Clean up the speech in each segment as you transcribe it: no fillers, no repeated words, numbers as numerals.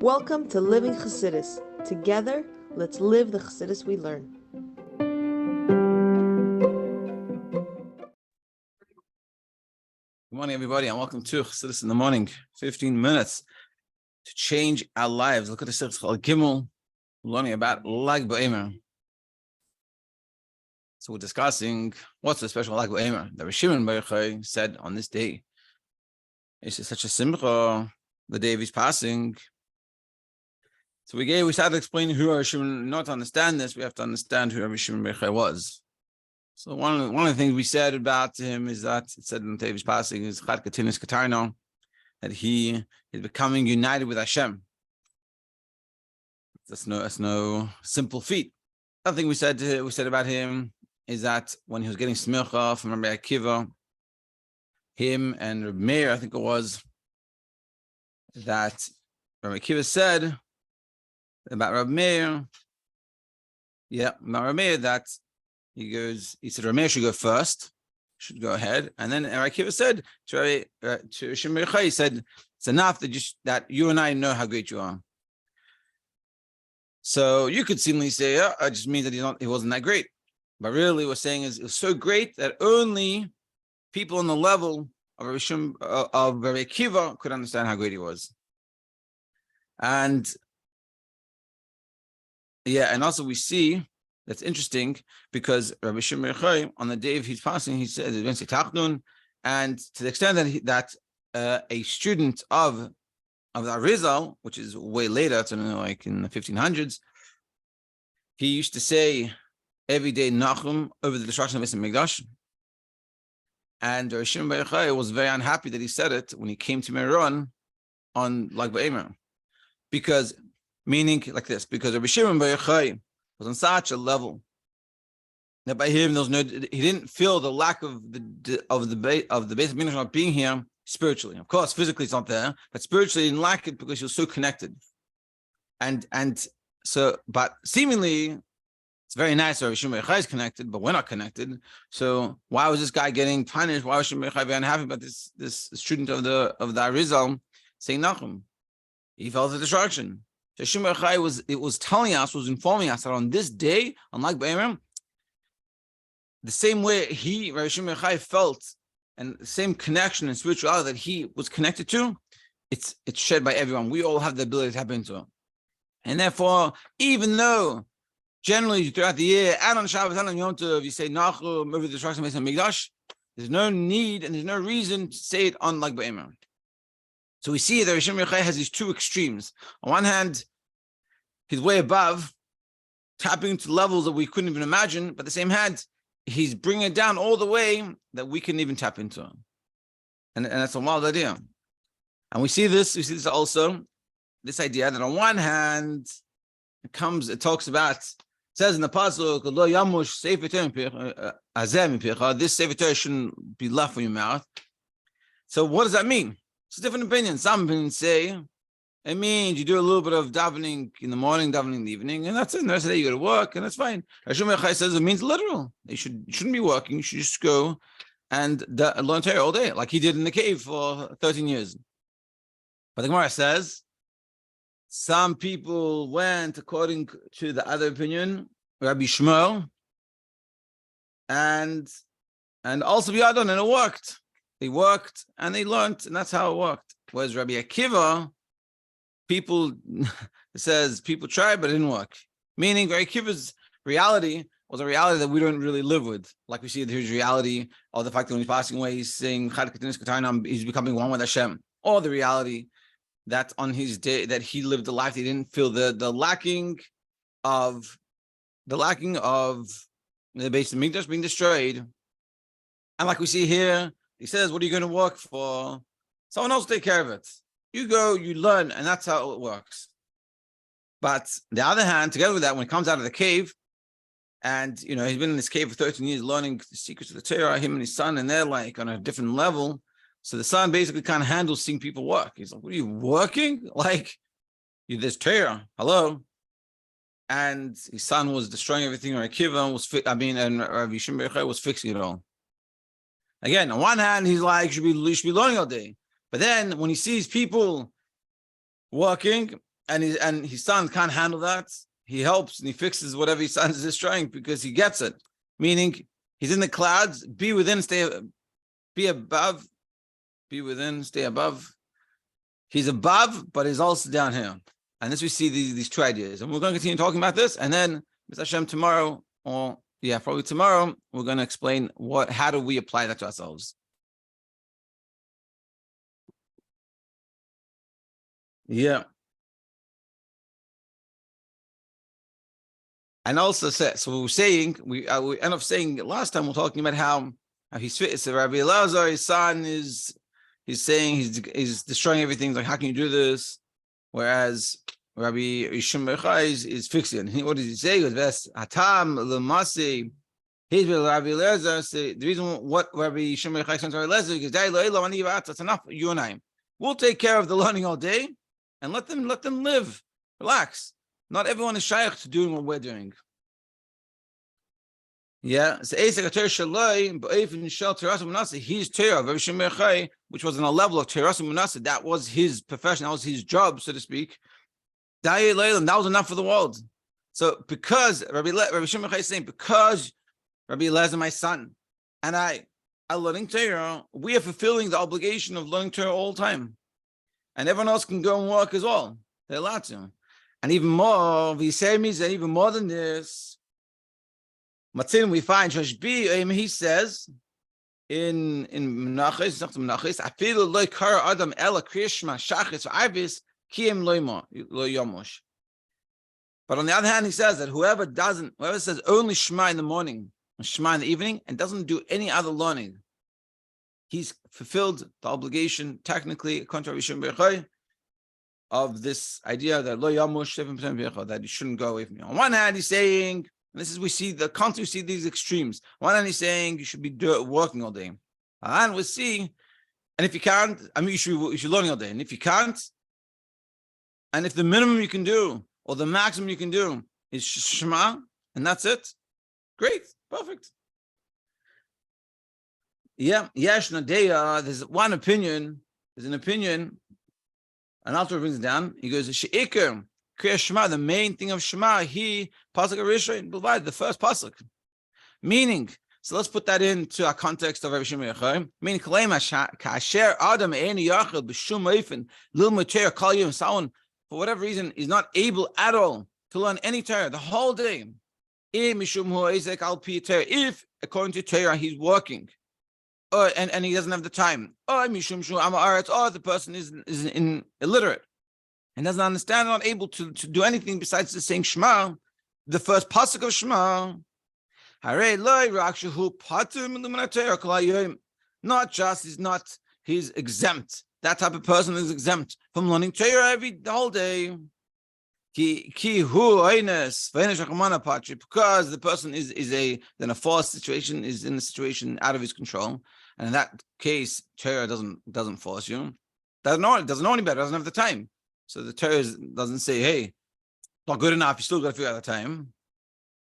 Welcome to Living Chassidus. Together, let's live the Chassidus we learn. Good morning, everybody, and welcome to Chassidus in the Morning. 15 minutes to change our lives. Look at the Sichos Chol Gimel, learning about BaOmer. So we're discussing what's the special BaOmer. The Shiur said on this day, it's such a simcha, the day of his passing. So we started explaining who Shiur. Not to understand this, we have to understand who Shiur was. So one of the things we said about him is that it said in Tevi's passing is that he is becoming united with Hashem. That's no simple feat. Another thing we said about him is that when he was getting smicha from Rabbi Akiva, him and Rabbi Meir, I think it was, that Rabbi Akiva said about Rabbi Meir, that he said Rabbi Meir should go first, should go ahead, and then Rabbi Akiva said to Shiur, he said, it's enough that you and I know how great you are. So you could seemingly say, it just means that he wasn't that great. But really what we're saying is it was so great that only people on the level of Rabbi Akiva could understand how great he was. And also we see that's interesting because Rabbi Shiur on the day of his passing, he said, and to the extent that a student of the Arizal, which is way later, it's like in the 1500s, he used to say every day Nachum over the destruction of Beis Hamikdash. And Rabbi Shiur was very unhappy that he said it when he came to Meron on BaOmer. Because Rabbi Shiur was on such a level that by him he didn't feel the lack of the Beis Hamikdash not being here spiritually. Of course, physically it's not there, but spiritually he didn't lack it because he was so connected. But seemingly it's very nice that Shiur is connected, but we're not connected. So why was this guy getting punished? Why was Shiur very unhappy about this student of the Arizal saying Nachum? He felt the destruction. So Shiur was informing us that on this day, on BaOmer, the same way Rabbi Shiur felt, and the same connection and spirituality that he was connected to, it's shared by everyone. We all have the ability to tap into it. And therefore, even though generally throughout the year, and on Shabbos and on Yom Tov, you say Nachum over the destruction of Beis Hamikdash, there's no need and there's no reason to say it on BaOmer. So we see that Shiur has these two extremes. On one hand, he's way above, tapping into levels that we couldn't even imagine, but at the same hand, he's bringing it down all the way that we couldn't even tap into. And that's a wild idea. And we see this also, this idea that on one hand, it talks about, it says in the pasuk, this Sefer Torah shouldn't be left from your mouth. So what does that mean? It's a different opinion. Some opinions say it means you do a little bit of davening in the morning, davening in the evening, and that's it. And the rest of the day you go to work, and that's fine. Shiur says it means literal. You shouldn't be working. You should just go and learn Torah all day, like he did in the cave for 13 years. But the Gemara says some people went according to the other opinion, Rabbi Shmuel, and also B'Yadon, and it worked. They worked and they learned, and that's how it worked. Whereas Rabbi Akiva, people tried, but it didn't work. Meaning Rabbi Akiva's reality was a reality that we don't really live with. Like we see his reality of the fact that when he's passing away, he's saying, he's becoming one with Hashem. Or the reality that on his day, that he lived a life that he didn't feel the lacking of the Beis Hamikdash being destroyed. And like we see here, he says, what are you going to work for? Someone else take care of it. You go, you learn, and that's how it works. But the other hand, together with that, when he comes out of the cave, and he's been in this cave for 13 years learning the secrets of the Torah, him and his son, and they're like on a different level. So the son basically kind of handles seeing people work. He's like, what are you working? Like, there's Torah, hello. And his son was destroying everything. Rabbi Akiva and Rabbi Shiur was fixing it all. Again, on one hand, he's like, you should be learning all day. But then when he sees people working, and his son can't handle that. He helps and he fixes whatever his son is destroying because he gets it. Meaning he's in the clouds, be within, be above, be within, stay above. He's above, but he's also down here. And this we see these two ideas. And we're going to continue talking about this. And then, Mr. Hashem, tomorrow, or probably tomorrow, we're going to explain how do we apply that to ourselves. Yeah. And also, so we were saying, we end up saying last time, we're talking about how he's fit. So Rabbi Elazar, his son, he's saying he's destroying everything. Like, how can you do this? Whereas Rabbi Yishmael is fixing. What does he say? He goes, Hatam Lemasi. He's Rabbi Elazar. The reason what Rabbi Yishmael sent to Rabbi Elazar is that's enough. You and I, we'll take care of the learning all day, and let them live, relax. Not everyone is shaykh to doing what we're doing. Yeah, so he's Torah, which was on a level of Torah Munasa. That was his profession, that was his job, so to speak. That was enough for the world. So because Rabbi Shimon is saying, because Rabbi Elazar, my son, and I are learning Torah, we are fulfilling the obligation of learning Torah all the time. And everyone else can go and work as well. They're allowed to. And even more, we say means that even more than this, Matzin, we find he says in Menachos, Afilu lo kara adam ela kriyashma shachis v'arvis kiyem lo yomosh. But on the other hand, he says that whoever says only Shema in the morning and Shema in the evening and doesn't do any other learning, he's fulfilled the obligation technically, according to Rabbi Shimon of this idea that lo yamush 7% that you shouldn't go away from me. On one hand, he's saying, and this is we see these extremes. On one hand, he's saying you should be working all day. On the other hand, we'll see, and if you can't, you should learning all day. And if you can't, and if the minimum you can do or the maximum you can do is Shema, and that's it, great, perfect. Yeah, Yesh Nadeya, there's one opinion, there's an opinion. And Alter brings it down. He goes, Sheikar, Kriya Shema, the main thing of Shema, Pasuk Rishon, provide the first Pasuk. Meaning, so let's put that into our context of Rabbi Shimon Yochai. Meaning, Kasher Adam Eini Yachel B'Shum Oifen Lil Mater Kol Yom Someone, for whatever reason, is not able at all to learn any Torah the whole day. If, according to Torah, he's working. And he doesn't have the time. Or the person is illiterate and doesn't understand, not able to do anything besides just saying Shema, the first pasuk of Shema. Not just he's exempt. That type of person is exempt from learning Torah the whole day. Because the person is in a false situation, is in a situation out of his control, and in that case, Torah doesn't force you. Doesn't know any better. Doesn't have the time. So the Torah doesn't say, "Hey, not good enough. You still got to figure out the time."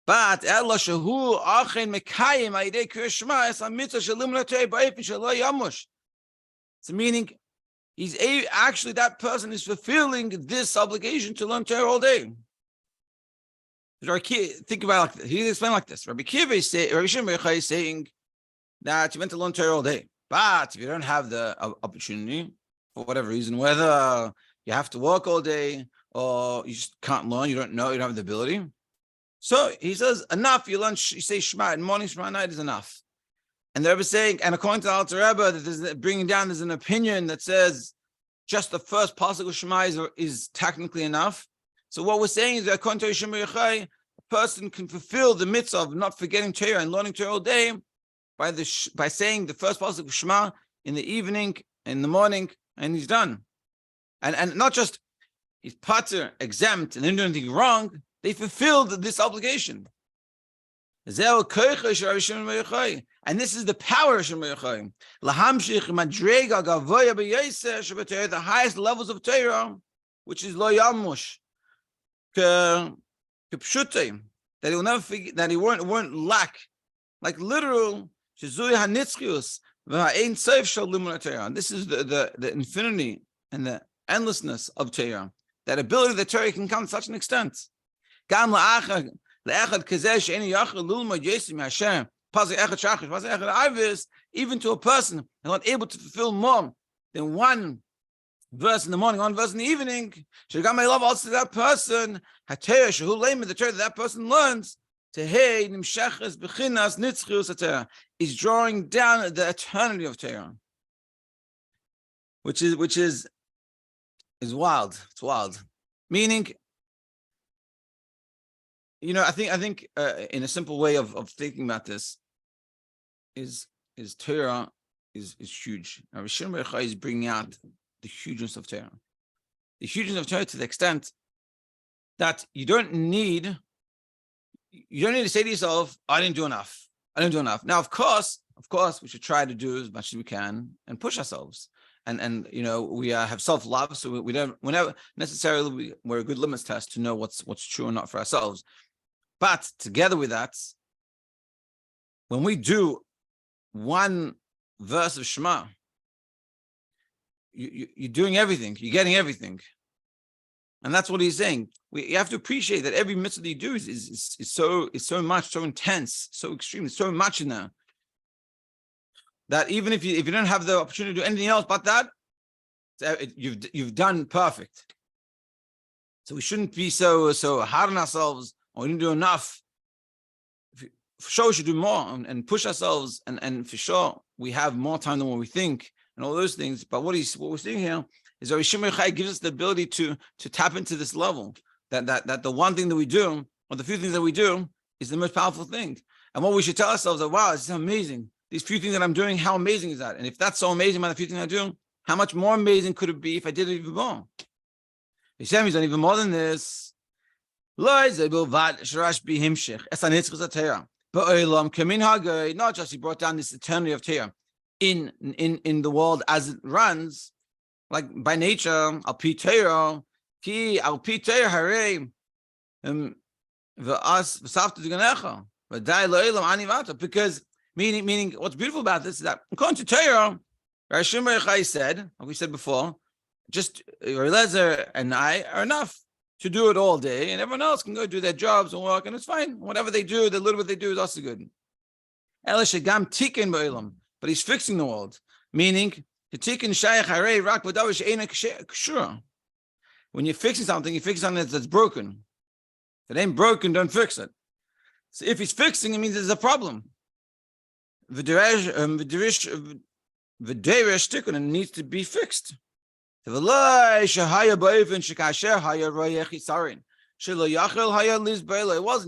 But so meaning, actually that person is fulfilling this obligation to learn Torah all day. Think about it like this. He explained like this. Rabbi Shimon is saying that you meant to learn Torah all day, but if you don't have the opportunity for whatever reason, whether you have to work all day or you just can't learn, you don't know, you don't have the ability. So he says, enough. You learn. You say Shema in morning, Shema at night is enough. And the Rebbe is saying, and according to the Alter Rebbe, there's an opinion that says just the first pasuk of Shema is technically enough. So what we're saying is that according to Shema Yochai, a person can fulfill the mitzvah of not forgetting Torah and learning Torah all day by saying the first pasuk of Shema in the evening, in the morning, and he's done. And not just he's pater, exempt, and didn't do anything wrong. They fulfilled this obligation. And this is the power of Shema Yochai. The highest levels of Torah, which is lo yamush, that he will never forget, that he won't lack, like literal. This is the infinity and the endlessness of Torah. that ability that Torah can come to such an extent. Even to a person who's not able to fulfill more than one verse in the morning, one verse in the evening, also that person, the Torah that person learns, is drawing down the eternity of Torah, which is wild. It's wild. Meaning, I think in a simple way of thinking about this is Torah is huge. Now, Shiur is bringing out the hugeness of Torah. The hugeness of Torah to the extent that you don't need to say to yourself, I didn't do enough. Now, of course, we should try to do as much as we can and push ourselves. And we have self-love, so we're never necessarily we're a good litmus test to know what's true or not for ourselves. But together with that, when we do one verse of Shema, you're doing everything, you're getting everything. And that's what he's saying. You have to appreciate that every mitzvah that you do is so much, so intense, so extreme, so much in there, that even if you don't have the opportunity to do anything else but that, you've done perfect. So we shouldn't be so hard on ourselves, or we didn't do enough. For sure, we should do more and push ourselves, and for sure, we have more time than what we think, and all those things. But what we're seeing here is that Shiur gives us the ability to tap into this level, that the one thing that we do, or the few things that we do, is the most powerful thing. And what we should tell ourselves is, wow, this is amazing. These few things that I'm doing, how amazing is that? And if that's so amazing about the few things I do, how much more amazing could it be if I did it even more? He's done even more than this. Not just he brought down this eternity of Torah in the world as it runs, like by nature, al pi Torah, ki al pi Torah harei v'as v'safta d'ganecha v'dai lo'elam ani v'ata. Because meaning, what's beautiful about this is that according to Torah, Shiur said, like we said before, just Eliezer and I are enough to do it all day, and everyone else can go do their jobs and work, and it's fine. Whatever they do, the little bit they do is also good. But he's fixing the world, meaning when you're fixing something, that's broken. If it ain't broken, don't fix it. So if he's fixing, it means there's a problem. And it needs to be fixed. It wasn't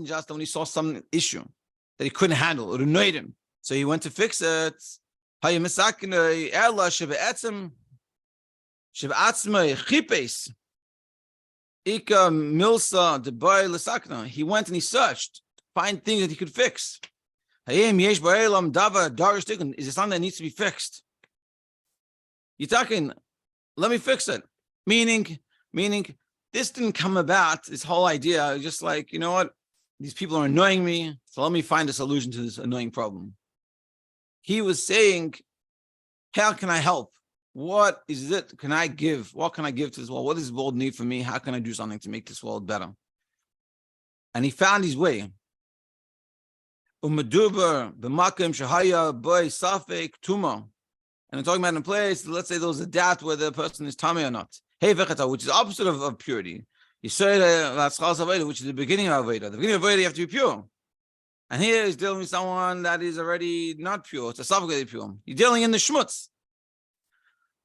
just when he saw some issue that he couldn't handle, it annoyed him, so he went to fix it. He went and he searched to find things that he could fix. Is there something that needs to be fixed? You're talking, let me fix it. Meaning, this didn't come about, this whole idea, just like, you know what, these people are annoying me, so let me find a solution to this annoying problem. He was saying, how can I help? What is it can I give? What can I give to this world? What does this world need from me? How can I do something to make this world better? And he found his way. And I'm talking about in a place, let's say there was a doubt whether the person is tamei or not. Which is the opposite of purity. You say which is the beginning of Aveda. The beginning of Aveda, you have to be pure. And here he's dealing with someone that is already not pure. It's a suffocated pure. You're dealing in the shmutz.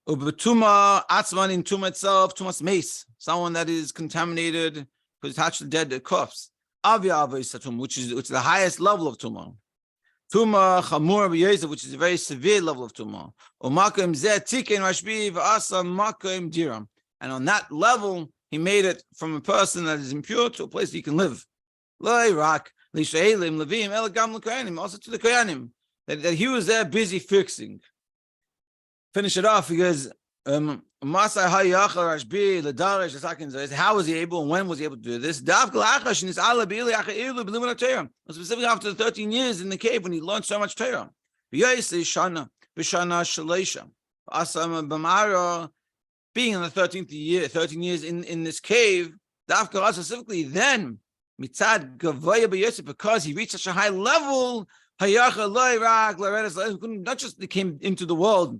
Ubetuma atzman in tuma itself, tumas mace. Someone that is contaminated because touched the dead corpse. Avya avay which is the highest level of tuma. Tuma chamur b'yezeh, which is a very severe level of tuma. Umakim zeh tiken rashbi v'asa makim diram. And on that level, he made it from a person that is impure to a place he can live. Also to the koyanim, that he was there busy fixing. Finish it off because how was he able and when was he able to do this? Specifically after the 13 years in the cave when he learned so much Torah. being in the 13th year, 13 years in this cave, Dafka specifically, then mitzad gavoya b'yosef, because he reached such a high level, not just came into the world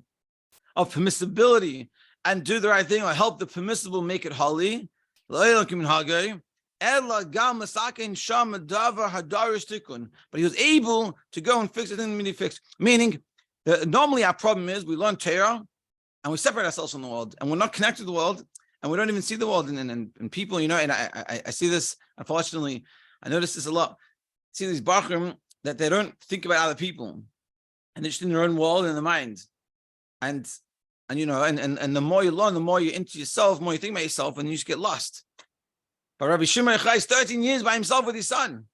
of permissibility and do the right thing or help the permissible make it holy, but he was able to go and fix the thing that needed fixed. Meaning, normally our problem is we learn Torah and we separate ourselves from the world, and we're not connected to the world, and we don't even see the world. And people, and I see this, unfortunately, I notice this a lot. I see these bachrim that they don't think about other people, and they're just in their own world and their mind. And the more you learn, the more you're into yourself, the more you think about yourself, and you just get lost. But Rabbi Shimon Yochai is 13 years by himself with his son.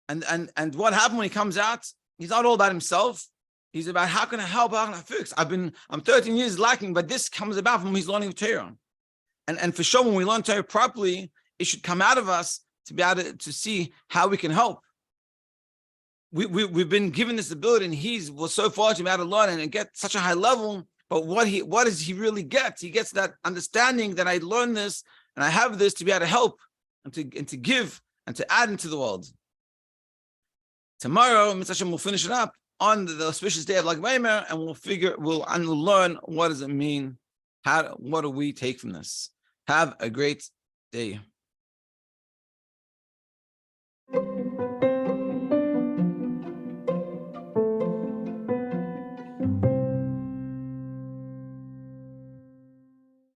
And what happened when he comes out? He's not all about himself. He's about how can I help, how can I fix? I'm 13 years lacking, but this comes about from his learning of Torah. And for sure, when we learn Torah properly, it should come out of us to be able to see how we can help. We've been given this ability, and he was so fortunate to be able to learn and get such a high level. But what does he really get? He gets that understanding that I learned this and I have this to be able to help and to give and to add into the world. Tomorrow, Mitzvah Hashem, we'll finish it up on the auspicious day of BaOmer, and we'll learn what does it mean. What do we take from this? Have a great day.